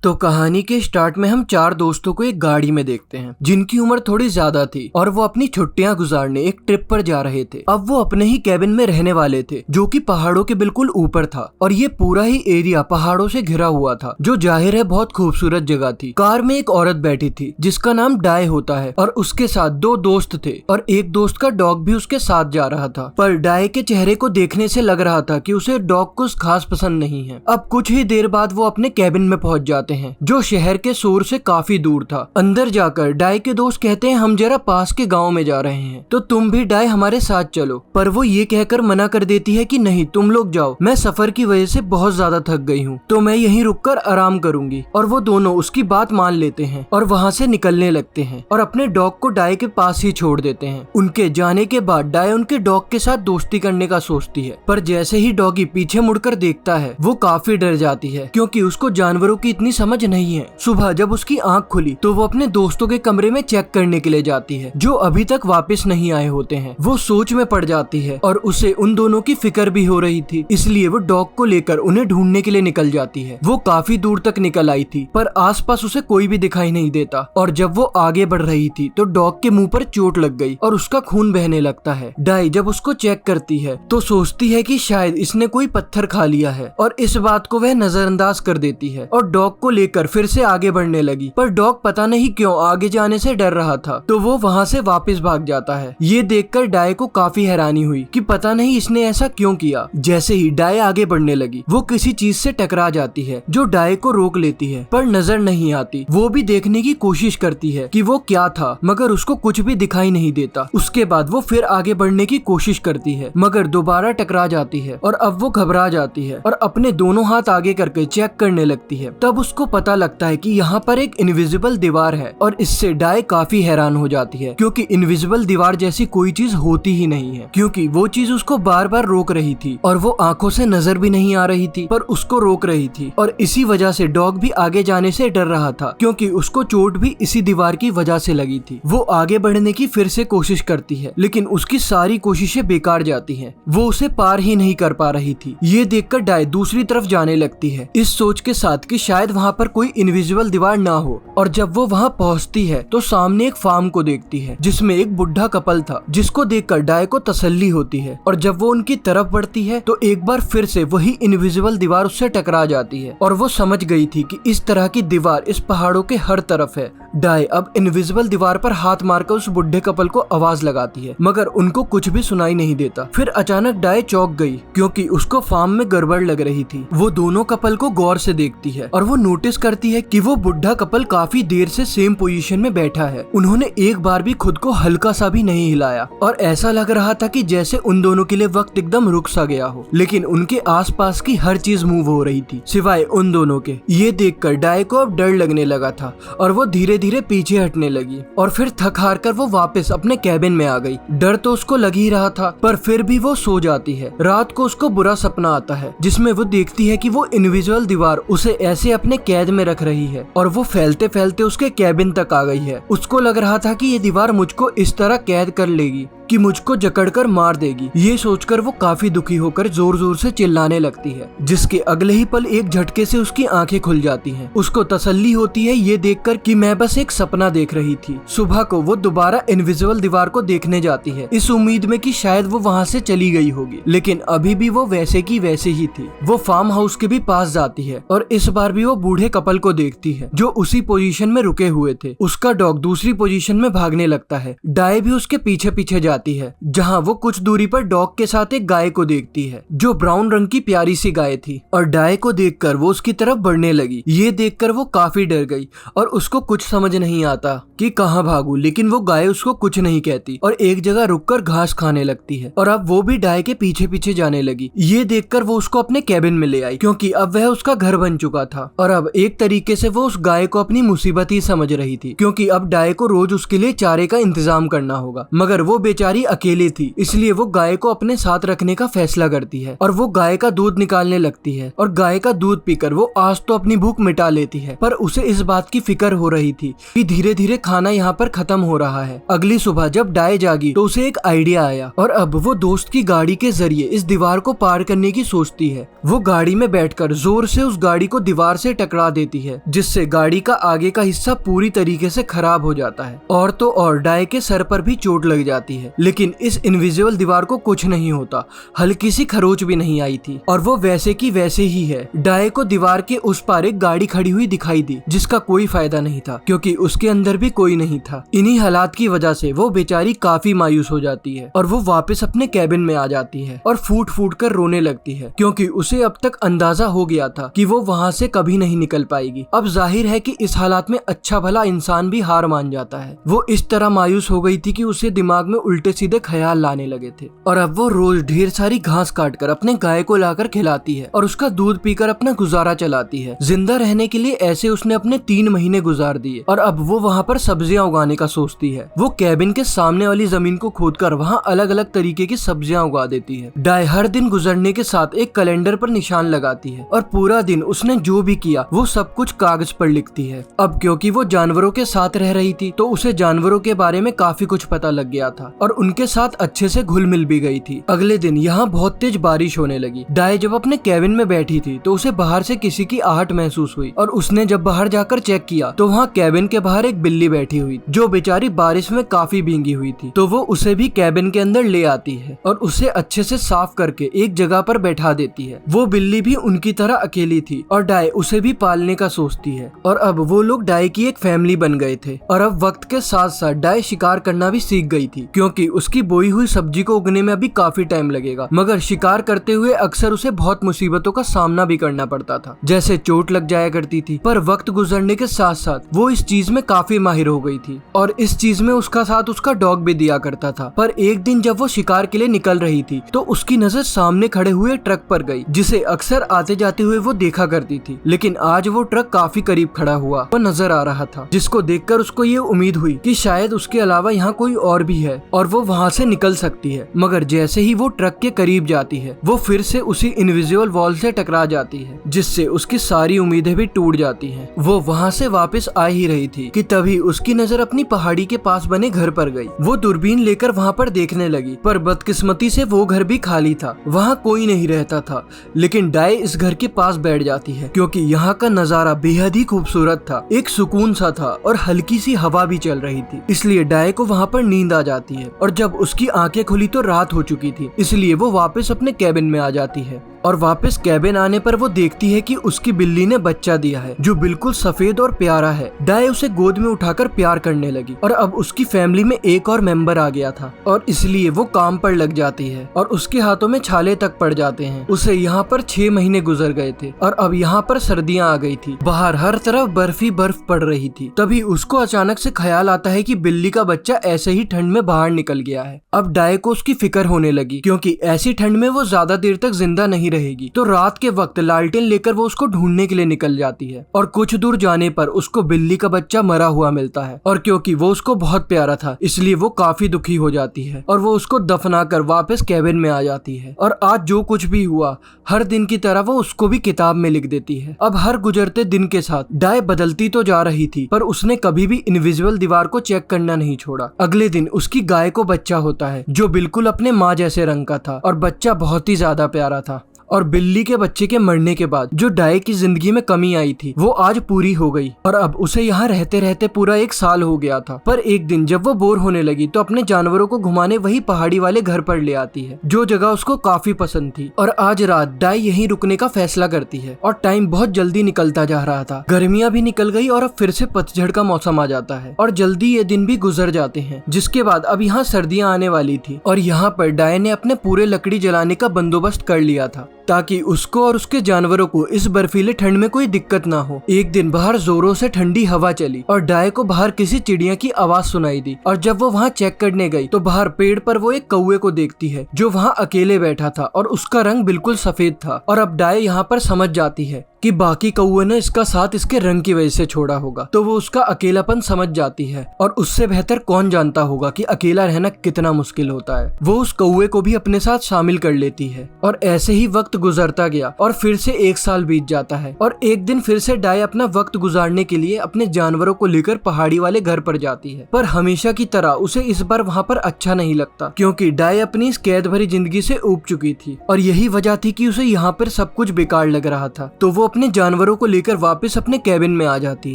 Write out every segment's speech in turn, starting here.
तो कहानी के स्टार्ट में हम चार दोस्तों को एक गाड़ी में देखते हैं जिनकी उम्र थोड़ी ज्यादा थी और वो अपनी छुट्टियां गुजारने एक ट्रिप पर जा रहे थे। अब वो अपने ही कैबिन में रहने वाले थे जो कि पहाड़ों के बिल्कुल ऊपर था और ये पूरा ही एरिया पहाड़ों से घिरा हुआ था, जो जाहिर है बहुत खूबसूरत जगह थी। कार में एक औरत बैठी थी जिसका नाम डाय होता है और उसके साथ दो दोस्त थे और एक दोस्त का डॉग भी उसके साथ जा रहा था। पर डाय के चेहरे को देखने से लग रहा था कि उसे डॉग कुछ खास पसंद नहीं है। अब कुछ ही देर बाद वो अपने कैबिन में पहुंच जाते हैं जो शहर के शोर से काफी दूर था। अंदर जाकर डाय के दोस्त कहते हैं हम जरा पास के गांव में जा रहे हैं तो तुम भी डाय हमारे साथ चलो, पर वो ये कहकर मना कर देती है कि नहीं तुम लोग जाओ, मैं सफर की वजह से बहुत ज्यादा थक गई हूँ तो मैं यहीं रुककर आराम करूंगी। और वो दोनों उसकी बात मान लेते हैं और वहाँ से निकलने लगते हैं और अपने डॉग को डाय के पास ही छोड़ देते हैं। उनके जाने के बाद डाय उनके डॉग के साथ दोस्ती करने का सोचती है, पर जैसे ही डॉगी पीछे मुड़कर देखता है वो काफी डर जाती है क्योंकि उसको जानवरों की इतनी समझ नहीं है। सुबह जब उसकी आंख खुली तो वो अपने दोस्तों के कमरे में चेक करने के लिए जाती है जो अभी तक वापस नहीं आए होते हैं। वो सोच में पड़ जाती है और उसे उन दोनों की फिक्र भी हो रही थी, इसलिए वो डॉग को लेकर उन्हें ढूंढने के लिए निकल जाती है। वो काफी दूर तक निकल आई थी पर आसपास उसे कोई भी दिखाई नहीं देता और जब वो आगे बढ़ रही थी तो डॉग के मुंह पर चोट लग गई और उसका खून बहने लगता है। डाई जब उसको चेक करती है तो सोचती है कि शायद इसने कोई पत्थर खा लिया है और इस बात को वह नजरअंदाज कर देती है और डॉग को लेकर फिर से आगे बढ़ने लगी। पर डॉग पता नहीं क्यों आगे जाने से डर रहा था तो वो वहाँ से वापस भाग जाता है। ये देखकर डाय को काफी हैरानी हुई कि पता नहीं इसने ऐसा क्यों किया। जैसे ही डाय आगे बढ़ने लगी वो किसी चीज से टकरा जाती है जो डाय को रोक लेती है, पर नजर नहीं आती। वो भी देखने की कोशिश करती है कि वो क्या था मगर उसको कुछ भी दिखाई नहीं देता। उसके बाद वो फिर आगे बढ़ने की कोशिश करती है मगर दोबारा टकरा जाती है और अब वो घबरा जाती है और अपने दोनों हाथ आगे करके चेक करने लगती है। तब उसको पता लगता है कि यहाँ पर एक इनविजिबल दीवार है और इससे डाय काफी हैरान हो जाती है क्योंकि इनविजिबल दीवार जैसी कोई चीज होती ही नहीं है, क्योंकि वो चीज उसको बार बार रोक रही थी और वो आंखों से नजर भी नहीं आ रही थी पर उसको रोक रही थी। और इसी वजह से डॉग भी आगे जाने से डर रहा था क्योंकि उसको चोट भी इसी दीवार की वजह से लगी थी। वो आगे बढ़ने की फिर से कोशिश करती है लेकिन उसकी सारी कोशिशें बेकार जाती हैं। वो उसे पार ही नहीं कर पा रही थी। ये देखकर डाय दूसरी तरफ जाने लगती है इस सोच के साथ कि शायद वहाँ पर कोई इनविजिबल दीवार ना हो। और जब वो वहाँ पहुँचती है तो सामने एक फार्म को देखती है जिसमें एक बुढ़ा कपल था जिसको देखकर डाय को तसल्ली होती है। और जब वो उनकी तरफ बढ़ती है तो एक बार फिर से वही इनविजिबल दीवार उससे टकरा जाती है और वो समझ गई थी कि इस तरह की दीवार इस पहाड़ों के हर तरफ है। डाय अब इनविजिबल दीवार पर हाथ मारकर उस बुढ़े कपल को आवाज लगाती है मगर उनको कुछ भी सुनाई नहीं देता। फिर अचानक डाय चौंक गई क्योंकि उसको फार्म में गड़बड़ लग रही थी। वो दोनों कपल को गौर से देखती है और वो नोटिस करती है कि वो बुढ़ा कपल काफी देर से सेम पोजीशन में बैठा है। उन्होंने एक बार भी खुद को हल्का सा भी नहीं हिलाया और ऐसा लग रहा था कि जैसे उन दोनों के लिए वक्त एकदम रुक सा गया हो, लेकिन उनके आसपास की हर चीज मूव हो रही थी सिवाय उन दोनों के। ये देखकर डाय को अब डर लगने लगा था और वो धीरे धीरे पीछे हटने लगी और फिर थक हार कर वो वापस अपने कैबिन में आ गई। डर तो उसको लग ही रहा था पर फिर भी वो सो जाती है। रात को उसको बुरा सपना आता है जिसमें वो देखती है कि वो इनविजिबल दीवार उसे ऐसे अपने कैद में रख रही है और वो फैलते फैलते उसके कैबिन तक आ गई है। उसको लग रहा था कि ये दीवार मुझको इस तरह कैद कर लेगी कि मुझको जकड़कर मार देगी। ये सोचकर वो काफी दुखी होकर जोर जोर से चिल्लाने लगती है, जिसके अगले ही पल एक झटके से उसकी आंखें खुल जाती हैं। उसको तसल्ली होती है ये देखकर कि मैं बस एक सपना देख रही थी। सुबह को वो दोबारा इनविजिबल दीवार को देखने जाती है इस उम्मीद में कि शायद वो वहाँ से चली गई होगी, लेकिन अभी भी वो वैसे की वैसे ही थी। वो फार्म हाउस के भी पास जाती है और इस बार भी वो बूढ़े कपल को देखती है जो उसी पोजीशन में रुके हुए थे। उसका डॉग दूसरी पोजीशन में भागने लगता है। डाय भी उसके पीछे पीछे जाती है जहां वो कुछ दूरी पर डॉग के साथ एक गाय को देखती है जो ब्राउन रंग की प्यारी सी गाय थी और डाय को देखकर वो उसकी तरफ बढ़ने लगी। ये देखकर वो काफी डर गई और उसको कुछ समझ नहीं आता कि कहां भागू, लेकिन वो गाय उसको कुछ नहीं कहती और एक जगह रुककर घास खाने लगती है और अब वो भी डाय के पीछे पीछे जाने लगी। ये देखकर वो उसको अपने कैबिन में ले आई क्योंकि अब वह उसका घर बन चुका था और अब एक तरीके से वो उस गाय को अपनी मुसीबत ही समझ रही थी क्योंकि अब डाय को रोज उसके लिए चारे का इंतजाम करना होगा। मगर वो बेचारी बेचारी अकेले थी, इसलिए वो गाय को अपने साथ रखने का फैसला करती है और वो गाय का दूध निकालने लगती है और गाय का दूध पीकर वो आज तो अपनी भूख मिटा लेती है। पर उसे इस बात की फिक्र हो रही थी कि धीरे धीरे खाना यहाँ पर खत्म हो रहा है। अगली सुबह जब डाय जागी तो उसे एक आइडिया आया और अब वो दोस्त की गाड़ी के जरिए इस दीवार को पार करने की सोचती है। वो गाड़ी में बैठकर जोर से उस गाड़ी को दीवार से टकरा देती है, जिससे गाड़ी का आगे का हिस्सा पूरी तरीके से खराब हो जाता है। और तो और डाय के सर पर भी चोट लग जाती है, लेकिन इस इनविजिबल दीवार को कुछ नहीं होता, हल्की सी खरोच भी नहीं आई थी और वो वैसे की वैसे ही है। डाय को दीवार के उस पार एक गाड़ी खड़ी हुई दिखाई दी, जिसका कोई फायदा नहीं था क्योंकि उसके अंदर भी कोई नहीं था। इन्हीं हालात की वजह से वो बेचारी काफी मायूस हो जाती है और वो वापस अपने कैबिन में आ जाती है और फूट फूट कर रोने लगती है, क्योंकि उसे अब तक अंदाजा हो गया था कि वो वहाँ से कभी नहीं निकल पाएगी। अब जाहिर है कि इस हालात में अच्छा भला इंसान भी हार मान जाता है। वो इस तरह मायूस हो गई थी कि उसे दिमाग में उल्टे सीधे ख्याल लाने लगे थे और अब वो रोज ढेर सारी घास काटकर अपने गाय को लाकर खिलाती है और उसका दूध पीकर अपना गुजारा चलाती है। जिंदा रहने के लिए ऐसे उसने अपने 3 महीने गुजार दिए और अब वो वहाँ पर सब्जियां उगाने का सोचती है। वो कैबिन के सामने वाली जमीन को खोदकर वहाँ अलग अलग तरीके की सब्जियां उगा देती है। डाय हर दिन गुजरने के साथ एक कैलेंडर पर निशान लगाती है और पूरा दिन उसने जो भी किया वो सब कुछ कागज पर लिखती है। अब क्योंकि वो जानवरों के साथ रह रही थी तो उसे जानवरों के बारे में काफी कुछ पता लग गया था और उनके साथ अच्छे से घुल मिल भी गई थी। अगले दिन यहाँ बहुत तेज बारिश होने लगी। डाय जब अपने कैबिन में बैठी थी तो उसे बाहर से किसी की आहट महसूस हुई और उसने जब बाहर जाकर चेक किया तो वहाँ कैबिन के बाहर एक बिल्ली बैठी हुई जो बेचारी बारिश में काफी भींगी हुई थी। तो वो उसे भी कैबिन के अंदर ले आती है और उसे अच्छे से साफ करके एक जगह पर बैठा देती है। वो बिल्ली भी उनकी तरह अकेली थी और डाय उसे भी पालने का सोचती है और अब वो लोग डाय की एक फैमिली बन गए थे। और अब वक्त के साथ साथ डाय शिकार करना भी सीख गई थी, क्योंकि उसकी बोई हुई सब्जी को उगने में अभी काफी टाइम लगेगा, मगर शिकार करते हुए अक्सर उसे बहुत मुसीबतों का सामना भी करना पड़ता था, जैसे चोट लग जाया करती थी। पर वक्त गुजरने के साथ साथ वो इस चीज में काफी माहिर हो गई थी और इस चीज में उसका साथ उसका डॉग भी दिया करता था। पर एक दिन जब वो शिकार के लिए निकल रही थी तो उसकी नजर सामने खड़े हुए ट्रक पर गई, जिसे अक्सर आते जाते हुए वो देखा करती थी। लेकिन आज वो ट्रक काफी करीब खड़ा हुआ वो नजर आ रहा था, जिसको देखकर उसको ये उम्मीद हुई कि शायद उसके अलावा यहाँ कोई और भी है और वो वहाँ से निकल सकती है। मगर जैसे ही वो ट्रक के करीब जाती है वो फिर से उसी इनविजिबल वॉल से टकरा जाती है, जिससे उसकी सारी उम्मीदें भी टूट जाती हैं। वो वहाँ से वापस आ ही रही थी कि तभी उसकी नजर अपनी पहाड़ी के पास बने घर पर गई। वो दूरबीन लेकर वहाँ पर देखने लगी, पर बदकिस्मती से वो घर भी खाली था, वहाँ कोई नहीं रहता था। लेकिन डाय इस घर के पास बैठ जाती है क्योंकि यहाँ का नजारा बेहद ही खूबसूरत था, एक सुकून सा था और हल्की सी हवा भी चल रही थी, इसलिए डाय को वहाँ पर नींद आ जाती है। और जब उसकी आंखें खुली तो रात हो चुकी थी, इसलिए वो वापस अपने कैबिन में आ जाती है। और वापस कैबिन आने पर वो देखती है कि उसकी बिल्ली ने बच्चा दिया है जो बिल्कुल सफेद और प्यारा है। डाय उसे गोद में उठाकर प्यार करने लगी और अब उसकी फैमिली में एक और मेंबर आ गया था और इसलिए वो काम पर लग जाती है और उसके हाथों में छाले तक पड़ जाते हैं। उसे यहाँ पर 6 महीने गुजर गए थे और अब यहाँ पर सर्दियाँ आ गई थी। बाहर हर तरफ बर्फ ही बर्फ पड़ रही थी। तभी उसको अचानक से ख्याल आता है कि बिल्ली का बच्चा ऐसे ही ठंड में बाहर निकल गया है। अब डाय को उसकी फिक्र होने लगी क्योंकि ऐसी ठंड में वो ज्यादा देर तक जिंदा नहीं रहेगी। तो रात के वक्त लालटेन लेकर वो उसको ढूंढने के लिए निकल जाती है और कुछ दूर जाने पर उसको बिल्ली का बच्चा मरा हुआ मिलता है और क्योंकि वो उसको बहुत प्यारा था इसलिए वो काफी दुखी हो जाती है और वो उसको दफनाकर वापस कैबिन में आ जाती है। और आज जो कुछ भी हुआ हर दिन की तरह वो उसको भी किताब में लिख देती है। अब हर गुजरते दिन के साथ डाय बदलती तो जा रही थी पर उसने कभी भी इनविजिबल दीवार को चेक करना नहीं छोड़ा। अगले दिन उसकी गाय को बच्चा होता है जो बिल्कुल अपने माँ जैसे रंग का था और बच्चा बहुत ही ज्यादा प्यारा था। और बिल्ली के बच्चे के मरने के बाद जो डाय की जिंदगी में कमी आई थी वो आज पूरी हो गई और अब उसे यहाँ रहते रहते पूरा 1 साल हो गया था। पर एक दिन जब वो बोर होने लगी तो अपने जानवरों को घुमाने वही पहाड़ी वाले घर पर ले आती है जो जगह उसको काफी पसंद थी। और आज रात डाय यहीं रुकने का फैसला करती है और टाइम बहुत जल्दी निकलता जा रहा था। गर्मियां भी निकल गई और अब फिर से पतझड़ का मौसम आ जाता है और जल्दी ये दिन भी गुजर जाते हैं, जिसके बाद अब यहाँ सर्दियां आने वाली थी और यहाँ पर डाय ने अपने पूरे लकड़ी जलाने का बंदोबस्त कर लिया था ताकि उसको और उसके जानवरों को इस बर्फीले ठंड में कोई दिक्कत ना हो। एक दिन बाहर जोरों से ठंडी हवा चली और डाय को बाहर किसी चिड़िया की आवाज सुनाई दी और जब वो वहाँ चेक करने गई तो बाहर पेड़ पर वो एक कौवे को देखती है जो वहाँ अकेले बैठा था और उसका रंग बिल्कुल सफेद था। और अब डाय यहाँ पर समझ जाती है कि बाकी कौवे ने इसका साथ इसके रंग की वजह से छोड़ा होगा, तो वो उसका अकेलापन समझ जाती है और उससे बेहतर कौन जानता होगा कि अकेला रहना कितना मुश्किल होता है। वो उस कौवे को भी अपने साथ शामिल कर लेती है और ऐसे ही वक्त गुजरता गया और फिर से 1 साल बीत जाता है और एक दिन फिर से डाई अपना वक्त गुजारने के लिए अपने जानवरों को लेकर पहाड़ी वाले घर पर जाती है। पर हमेशा की तरह उसे इस बार वहाँ पर अच्छा नहीं लगता, क्योंकि डाई अपनी इस कैद भरी जिंदगी से ऊब चुकी थी और यही वजह थी कि उसे यहाँ पर सब कुछ बेकार लग रहा था। तो वो अपने जानवरों को लेकर वापस अपने कैबिन में आ जाती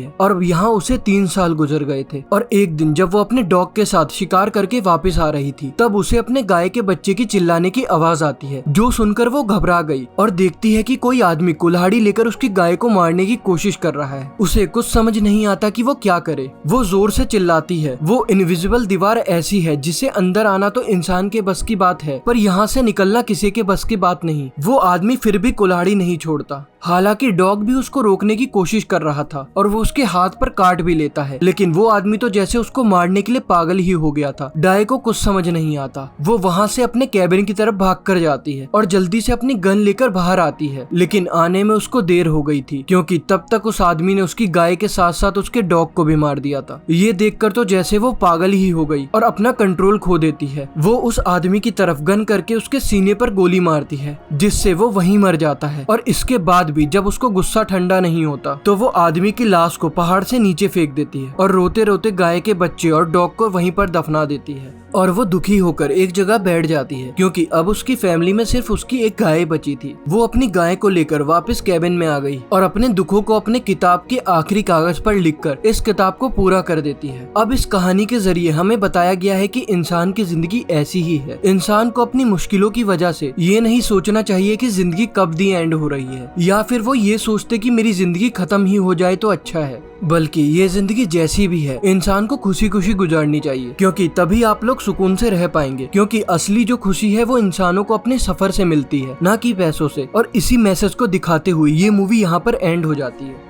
है और यहाँ उसे 3 साल गुजर गए थे। और एक दिन जब वो अपने डॉग के साथ शिकार करके वापस आ रही थी, तब उसे अपने गाय के बच्चे की चिल्लाने की आवाज आती है, जो सुनकर वो घबरा गई और देखती है कि कोई आदमी कुल्हाड़ी लेकर उसकी गाय को मारने की कोशिश कर रहा है। उसे कुछ समझ नहीं आता कि वो क्या करे। वो जोर से चिल्लाती है। वो इनविजिबल दीवार ऐसी है जिससे अंदर आना तो इंसान के बस की बात है, पर यहाँ से निकलना किसी के बस की बात नहीं। वो आदमी फिर भी कुल्हाड़ी नहीं छोड़ता। हालांकि डॉग भी उसको रोकने की कोशिश कर रहा था और वो उसके हाथ पर काट भी लेता है, लेकिन वो आदमी तो जैसे उसको मारने के लिए पागल ही हो गया था। डाई को कुछ समझ नहीं आता। वो वहाँ से अपने कैबिन की तरफ भाग कर जाती है और जल्दी से अपनी गन लेकर बाहर आती है, लेकिन आने में उसको देर हो गई थी, क्योंकि तब तक उस आदमी ने उसकी गाय के साथ साथ उसके डॉग को भी मार दिया था। ये देखकर तो जैसे वो पागल ही हो गई और अपना कंट्रोल खो देती है। वो उस आदमी की तरफ गन करके उसके सीने पर गोली मारती है, जिससे वो वहीं मर जाता है। और इसके बाद भी जब उसको गुस्सा ठंडा नहीं होता, तो वो आदमी की लाश को पहाड़ से नीचे फेंक देती है और रोते रोते गाय के बच्चे और डॉग को वहीं पर दफना देती है। और वो दुखी होकर एक जगह बैठ जाती है, क्योंकि अब उसकी फैमिली में सिर्फ उसकी एक गाय बची थी। वो अपनी गाय को लेकर वापस कैबिन में आ गई और अपने दुखों को अपने किताब के आखिरी कागज पर लिखकर इस किताब को पूरा कर देती है। अब इस कहानी के जरिए हमें बताया गया है कि इंसान की जिंदगी ऐसी ही है। इंसान को अपनी मुश्किलों की वजह से ये नहीं सोचना चाहिए कि जिंदगी कब दी एंड हो रही है, या फिर वो ये सोचते कि मेरी जिंदगी खत्म ही हो जाए तो अच्छा है, बल्कि ये जिंदगी जैसी भी है इंसान को खुशी खुशी गुजारनी चाहिए, क्योंकि तभी आप लोग सुकून से रह पाएंगे। क्योंकि असली जो खुशी है वो इंसानों को अपने सफर से मिलती है, ना कि पैसों से। और इसी मैसेज को दिखाते हुए ये मूवी यहाँ पर एंड हो जाती है।